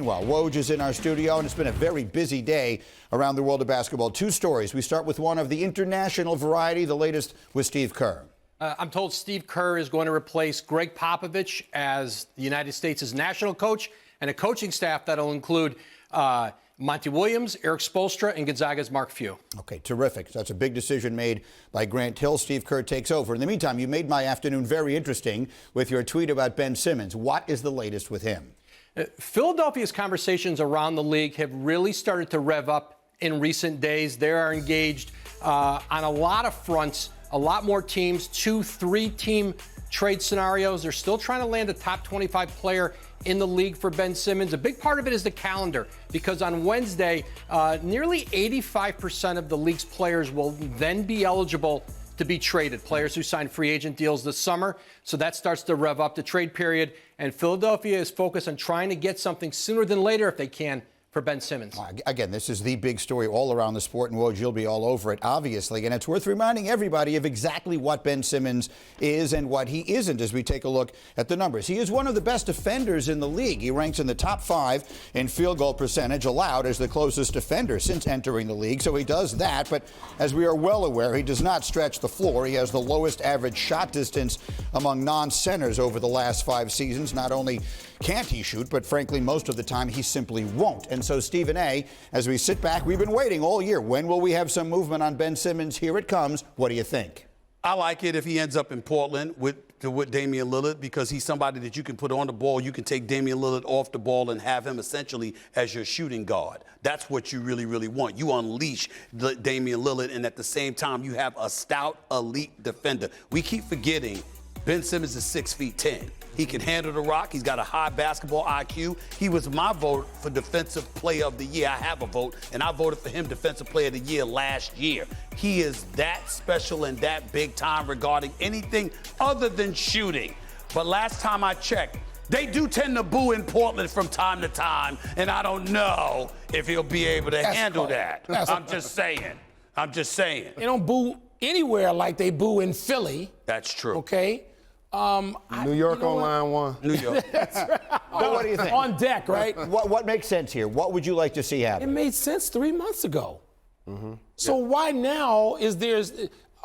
Meanwhile, Woj is in our studio, and it's been a very busy day around the world of basketball. Two stories. We start with one of the international variety, the latest with Steve Kerr. I'm told Steve Kerr is going to replace Greg Popovich as the United States' national coach, and a coaching staff that will include Monty Williams, Eric Spoelstra, and Gonzaga's Mark Few. Okay, terrific. That's a big decision made by Grant Hill. Steve Kerr takes over. In the meantime, you made my afternoon very interesting with your tweet about Ben Simmons. What is the latest with him? Philadelphia's conversations around the league have really started to rev up in recent days. They are engaged on a lot of fronts, a lot more teams, 2-3 team trade scenarios. They're still trying to land a top 25 player in the league for Ben Simmons. A big part of it is the calendar, because on Wednesday, nearly 85% of the league's players will then be eligible to be traded, players who signed free agent deals this summer. So that starts to rev up the trade period. And Philadelphia is focused on trying to get something sooner than later, if they can, for Ben Simmons. Again, this is the big story all around the sport, and Woj, you'll be all over it, obviously. And it's worth reminding everybody of exactly what Ben Simmons is and what he isn't as we take a look at the numbers. He is one of the best defenders in the league. He ranks in the top 5 in field goal percentage allowed as the closest defender since entering the league. So he does that. But as we are well aware, he does not stretch the floor. He has the lowest average shot distance among non-centers over the last 5 seasons. Not only can't he shoot, but frankly, most of the time he simply won't. And so, Stephen A., as we sit back, we've been waiting all year. When will we have some movement on Ben Simmons? Here it comes. What do you think? I like it if he ends up in Portland with Damian Lillard, because he's somebody that you can put on the ball. You can take Damian Lillard off the ball and have him essentially as your shooting guard. That's what you really, really want. You unleash Damian Lillard, and at the same time, you have a stout, elite defender. We keep forgetting Ben Simmons is 6'10". He can handle the rock. He's got a high basketball IQ. He was my vote for Defensive Player of the Year. I have a vote, and I voted for him Defensive Player of the Year last year. He is that special and that big time regarding anything other than shooting. But last time I checked, they do tend to boo in Portland from time to time, and I don't know if he'll be able to handle that. I'm just saying. They don't boo anywhere like they boo in Philly. That's true. Okay? New York on line 1. New York. That's right. What do you think? On deck, right? What makes sense here? What would you like to see happen? It made sense 3 months ago. So why now is there?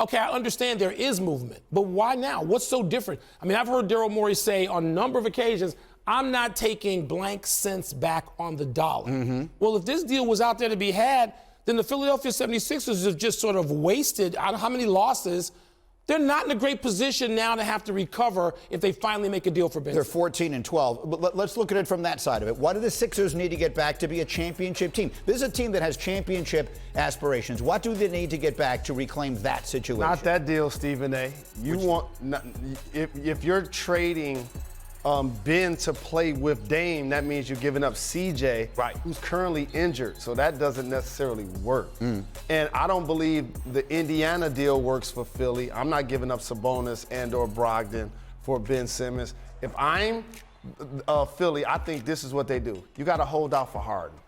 Okay, I understand there is movement, but why now? What's so different? I mean, I've heard Daryl Morey say on a number of occasions, I'm not taking blank cents back on the dollar. Well, if this deal was out there to be had, then the Philadelphia 76ers have just sort of wasted, I don't know how many losses. They're not in a great position now to have to recover if they finally make a deal for Ben Simmons. They're 14-12. But let's look at it from that side of it. What do the Sixers need to get back to be a championship team? This is a team that has championship aspirations. What do they need to get back to reclaim that situation? Not that deal, Stephen A. If you're trading Ben to play with Dame, that means you're giving up CJ, who's currently injured. So that doesn't necessarily work. And I don't believe the Indiana deal works for Philly. I'm not giving up Sabonis and or Brogdon for Ben Simmons. If I'm Philly, I think this is what they do. You got to hold out for Harden.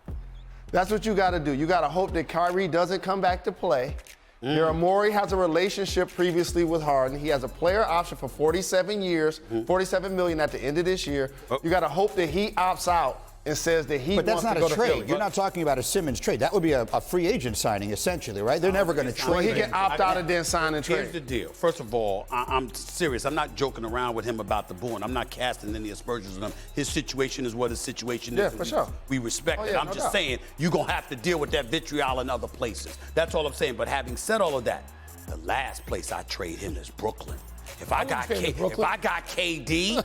That's what you got to do. You got to hope that Kyrie doesn't come back to play. Daryl Morey has a relationship previously with Harden. He has a player option for 47 years, $47 million at the end of this year. You got to hope that he opts out and says that he wants to go to Philly. But that's not a trade. You're not talking about a Simmons trade. That would be a free agent signing, essentially, right? They're never going to trade. Well, he can opt out and then sign and trade. Here's the deal. First of all, I'm serious. I'm not joking around with him about the booing. I'm not casting any aspersions on him. His situation is what his situation is. Yeah, for sure. We respect it. I'm just saying you're going to have to deal with that vitriol in other places. That's all I'm saying. But having said all of that, the last place I trade him is Brooklyn. If I got KD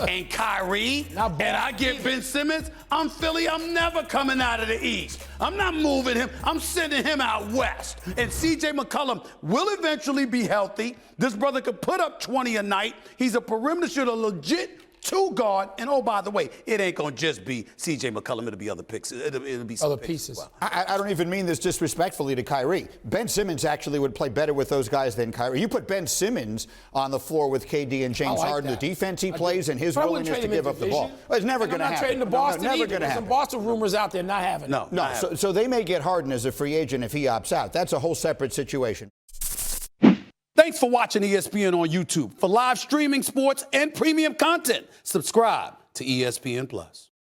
and Kyrie and I get Ben Simmons, I'm Philly. I'm never coming out of the East. I'm not moving him. I'm sending him out west. And C.J. McCollum will eventually be healthy. This brother could put up 20 a night. He's a perimeter shooter, legit two guard. And oh, by the way, it ain't gonna just be C.J. McCollum. It'll be other picks. It'll be some other pieces. Well. I don't even mean this disrespectfully to Kyrie. Ben Simmons actually would play better with those guys than Kyrie. You put Ben Simmons on the floor with KD and James Harden, the defense he plays and his willingness to give up the ball. Well, it's never going to happen. I'm not trading to Boston never either. There's There's some Boston rumors out there not having it. No. So they may get Harden as a free agent if he opts out. That's a whole separate situation. Thanks for watching ESPN on YouTube. For live streaming, sports, and premium content, subscribe to ESPN+.